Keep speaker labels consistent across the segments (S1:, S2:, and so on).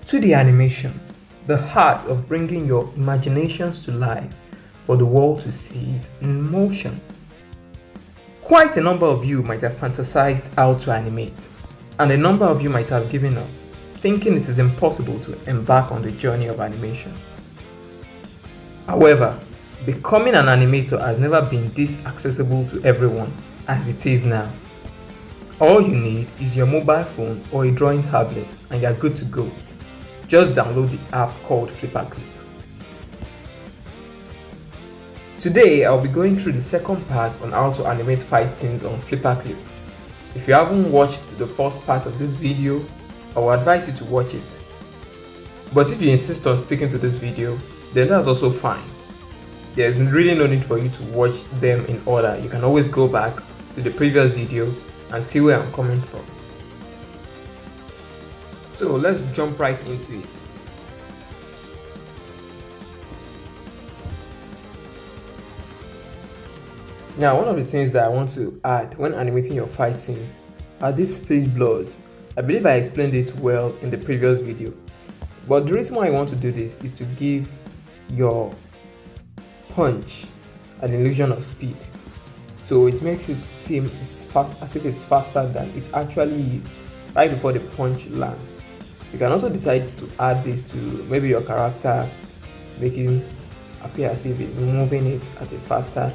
S1: 2D animation, the heart of bringing your imaginations to life for the world to see it in motion. Quite a number of you might have fantasized how to animate, and a number of you might have given up, thinking it is impossible to embark on the journey of animation. However, becoming an animator has never been this accessible to everyone as it is now. All you need is your mobile phone or a drawing tablet and you're good to go. Just download the app called Flipaclip. Today I'll be going through the second part on how to animate fight scenes on Flipaclip. If you haven't watched the first part of this video, I would advise you to watch it. But if you insist on sticking to this video, then that's also fine. There's really no need for you to watch them in order. You can always go back to the previous video and see where I'm coming from. So let's jump right into it. Now, one of the things that I want to add when animating your fight scenes are these space blurs. I believe I explained it well in the previous video. But the reason why I want to do this is to give your punch an illusion of speed. So it makes it seem as if it's faster than it actually is right before the punch lands. You can also decide to add this to maybe your character, making appear as if it's moving it at a faster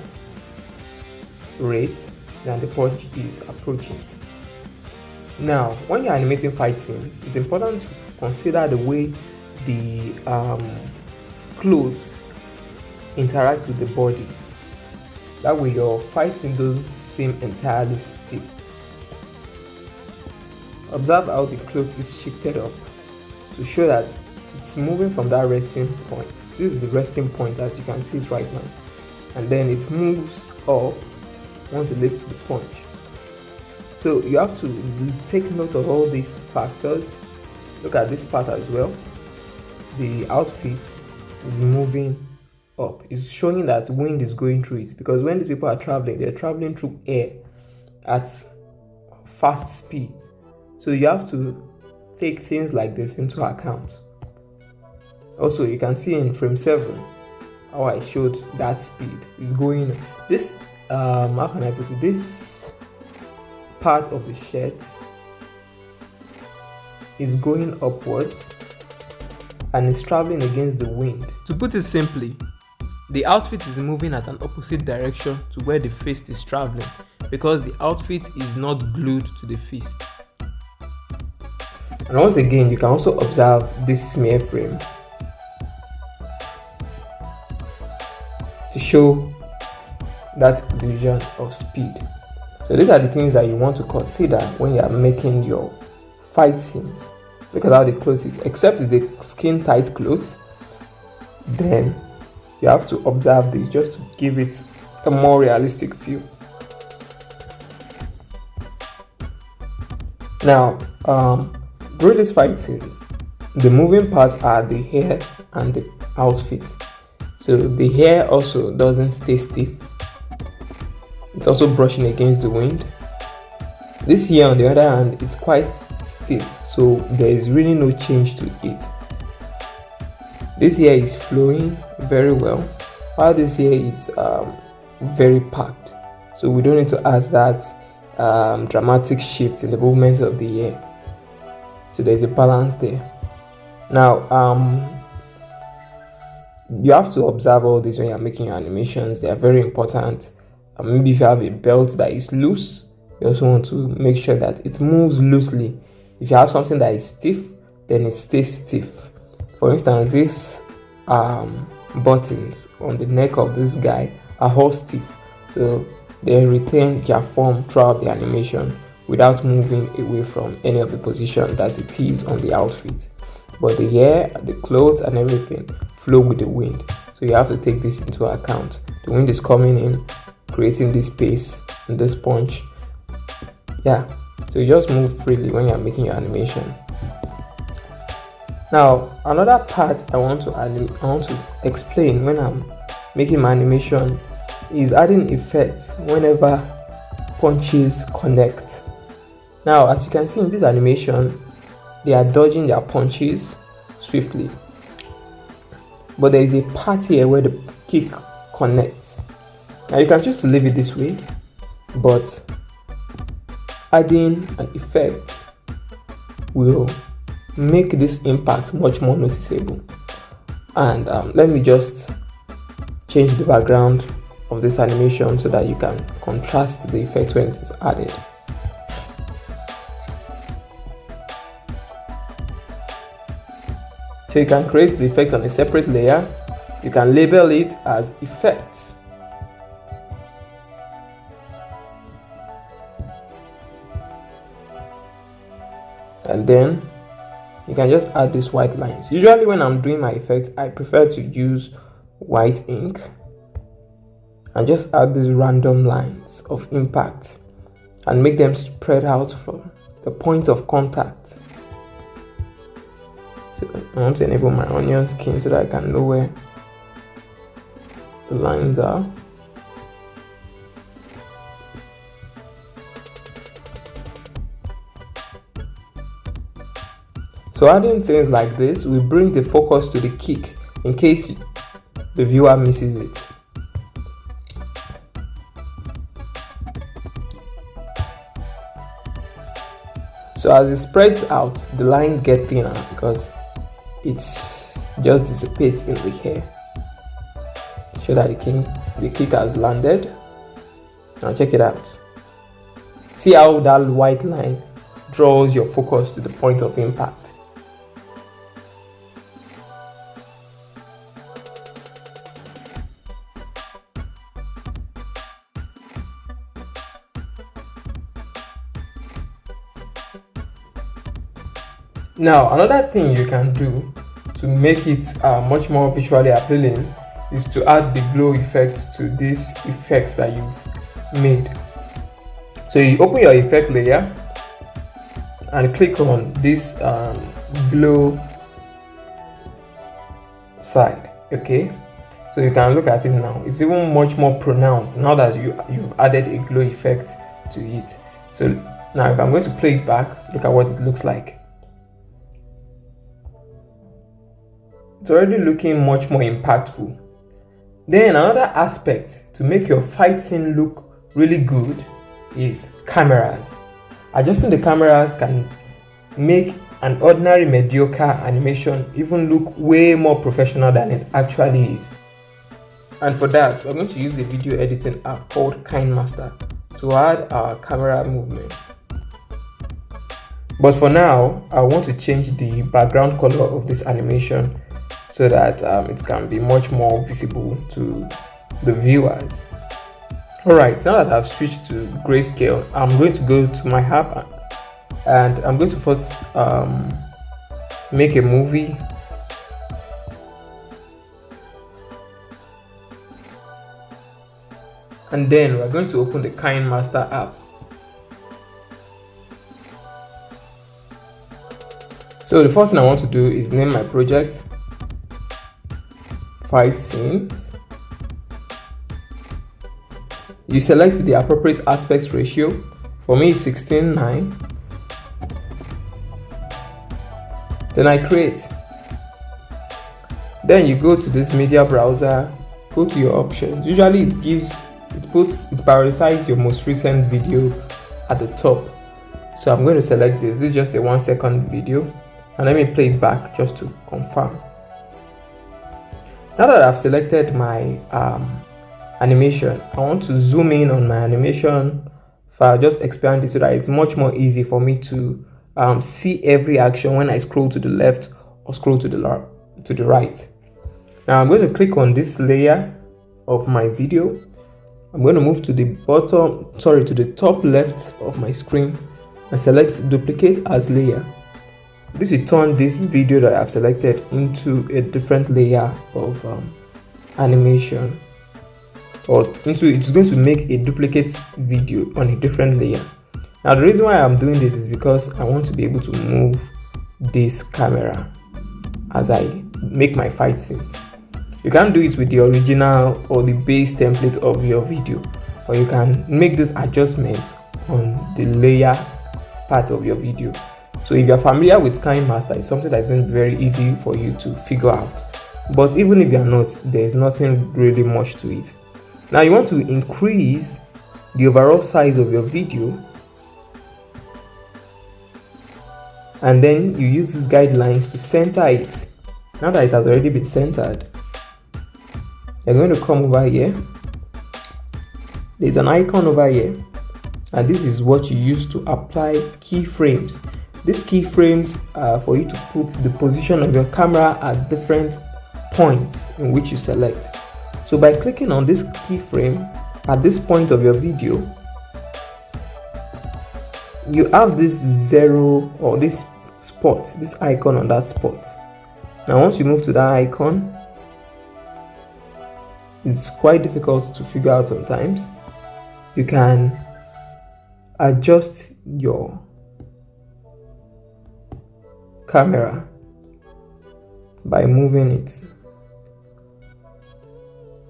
S1: rate than the punch is approaching. Now, when you're animating fight scenes, it's important to consider the way the clothes interact with the body. That way your fight scene doesn't seem entirely stiff. Observe how the cloth is shifted up to show that it's moving from that resting point. This is the resting point as you can see it right now. And then it moves up once it lifts the punch. So you have to take note of all these factors. Look at this part as well. The outfit is moving up. It's showing that wind is going through it, because when these people are traveling, they're traveling through air at fast speed. So you have to take things like this into account. Also, you can see in frame 7 how I showed that speed is going. This how can I put it? This part of the shirt is going upwards and is traveling against the wind. To put it simply, the outfit is moving at an opposite direction to where the fist is traveling, because the outfit is not glued to the fist. And once again, you can also observe this smear frame to show that illusion of speed. So these are the things that you want to consider when you are making your fight scenes. Look at how the clothes is. Except it's a skin tight cloth, then you have to observe this just to give it a more realistic feel. Now, during these fight scenes, the moving parts are the hair and the outfit. So the hair also doesn't stay stiff. It's also brushing against the wind. This here, on the other hand, it's quite stiff, so there is really no change to it. This here is flowing very well, while this here is very packed. So we don't need to add that dramatic shift in the movement of the hair. So there's a balance there. Now, you have to observe all this when you're making your animations. They are very important. Maybe if you have a belt that is loose, you also want to make sure that it moves loosely. If you have something that is stiff, then it stays stiff. For instance, these buttons on the neck of this guy are all stiff, so they retain their form throughout the animation without moving away from any of the position that it is on the outfit. But the hair, the clothes and everything flow with the wind, so you have to take this into account. The wind is coming in, creating this space and this punch. Yeah, so you just move freely when you're making your animation. Now, another part I want to explain when I'm making my animation is adding effects whenever punches connect. Now, as you can see in this animation, they are dodging their punches swiftly. But there is a part here where the kick connects. Now you can choose to leave it this way, but adding an effect will make this impact much more noticeable. And let me just change the background of this animation so that you can contrast the effect when it is added. So you can create the effect on a separate layer. You can label it as effects. And then you can just add these white lines. Usually when I'm doing my effect, I prefer to use white ink and just add these random lines of impact and make them spread out from the point of contact. So I want to enable my onion skin so that I can know where the lines are. So adding things like this will bring the focus to the kick in case the viewer misses it. So as it spreads out, the lines get thinner because it's just dissipates in the hair. Show that the kick has landed. Now check it out. See how that white line draws your focus to the point of impact. Now, another thing you can do to make it much more visually appealing is to add the glow effect to this effect that you've made. So you open your effect layer and click on this glow side. Okay, so you can look at it now. It's even much more pronounced now that you've added a glow effect to it. So now if I'm going to play it back, look at what it looks like. It's already looking much more impactful. Then another aspect to make your fight scene look really good is cameras. Adjusting the cameras can make an ordinary mediocre animation even look way more professional than it actually is. And for that, we're going to use a video editing app called Kinemaster to add our camera movements. But for now, I want to change the background color of this animation so that it can be much more visible to the viewers. Alright, now that I've switched to grayscale, I'm going to go to my app and I'm going to first make a movie. And then we're going to open the Kinemaster app. So the first thing I want to do is name my project Fight Scenes. You select the appropriate aspect ratio. For me it's 16:9. Then I create. Then you go to this media browser, go to your options. Usually it prioritizes your most recent video at the top. So I'm going to select this. This is just a 1 second video, and let me play it back just to confirm. Now that I've selected my animation, I want to zoom in on my animation file, just expand it so that it's much more easy for me to see every action when I scroll to the left or scroll to the right. Now I'm going to click on this layer of my video. I'm going to move to the top left of my screen and select duplicate as layer. This will turn this video that I've selected into a different layer of animation, or it's going to make a duplicate video on a different layer. Now the reason why I'm doing this is because I want to be able to move this camera as I make my fight scenes. You can do it with the original or the base template of your video, or you can make this adjustment on the layer part of your video. So if you're familiar with Kinemaster, it's something that's been very easy for you to figure out. But even if you're not, there's nothing really much to it. Now you want to increase the overall size of your video, and then you use these guidelines to center it. Now that it has already been centered, you're going to come over here. There's an icon over here, and this is what you use to apply keyframes. These keyframes are for you to put the position of your camera at different points in which you select. So by clicking on this keyframe at this point of your video, you have this 0 or this spot, this icon on that spot. Now once you move to that icon, it's quite difficult to figure out sometimes. You can adjust your camera by moving it.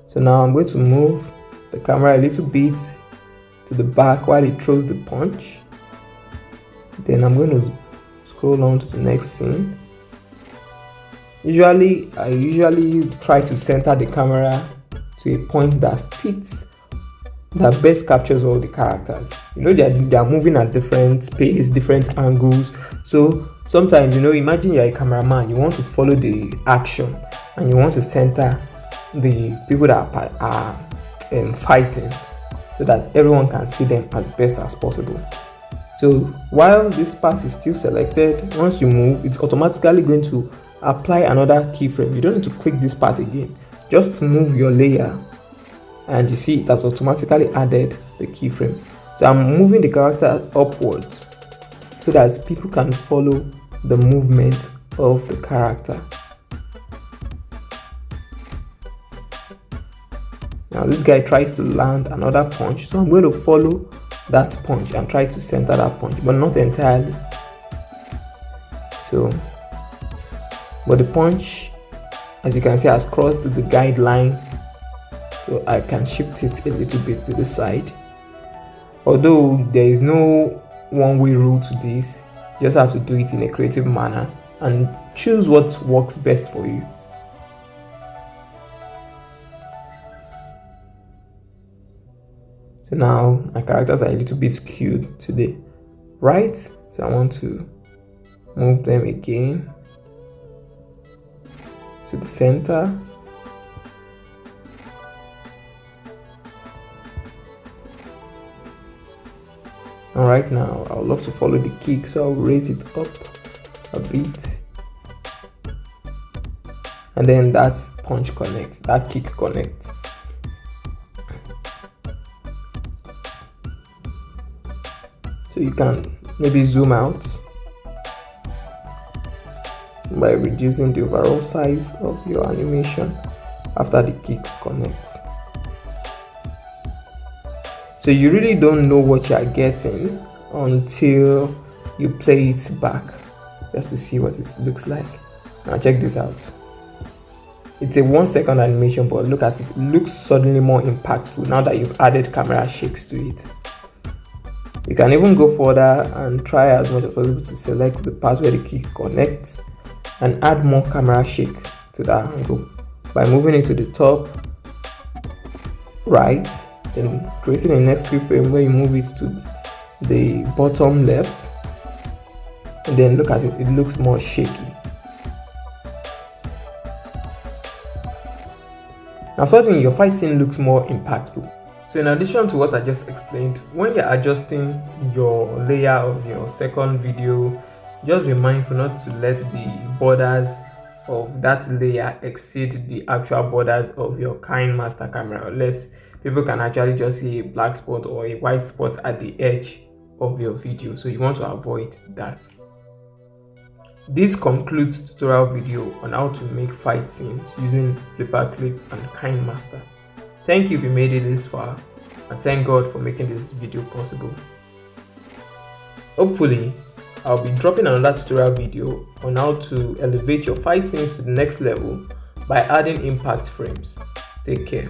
S1: So now I'm going to move the camera a little bit to the back while it throws the punch. Then I'm going to scroll on to the next scene. I usually try to center the camera to a point that fits, that best captures all the characters. You know, they are moving at different pace, different angles. So sometimes, you know, imagine you're a cameraman, you want to follow the action and you want to center the people that are fighting so that everyone can see them as best as possible. So while this part is still selected, once you move, it's automatically going to apply another keyframe. You don't need to click this part again. Just move your layer and you see it has automatically added the keyframe. So I'm moving the character upwards so that people can follow the movement of the character. Now this guy tries to land another punch, so I'm going to follow that punch and try to center that punch, but not entirely. So, but the punch, as you can see, has crossed the guideline, so I can shift it a little bit to the side. Although there is no one-way rule to this, you just have to do it in a creative manner and choose what works best for you. So now my characters are a little bit skewed to the right, so I want to move them again to the center. And right now I would love to follow the kick, so I'll raise it up a bit, and then that punch connects, that kick connects. So you can maybe zoom out by reducing the overall size of your animation after the kick connects. So you really don't know what you are getting until you play it back, just to see what it looks like. Now check this out. It's a 1 second animation, but look at it. It looks suddenly more impactful now that you've added camera shakes to it. You can even go further and try as much as possible to select the part where the kick connects and add more camera shake to that angle by moving it to the top right, then creating a next keyframe where you move it to the bottom left, and then look at it, it looks more shaky. Now suddenly your fight scene looks more impactful. So in addition to what I just explained, when you're adjusting your layer of your second video, just be mindful not to let the borders of that layer exceed the actual borders of your Kinemaster camera, unless people can actually just see a black spot or a white spot at the edge of your video. So you want to avoid that. This concludes the tutorial video on how to make fight scenes using Flipaclip and Kinemaster. Thank you if you made it this far, and thank God for making this video possible. Hopefully, I'll be dropping another tutorial video on how to elevate your fight scenes to the next level by adding impact frames. Take care.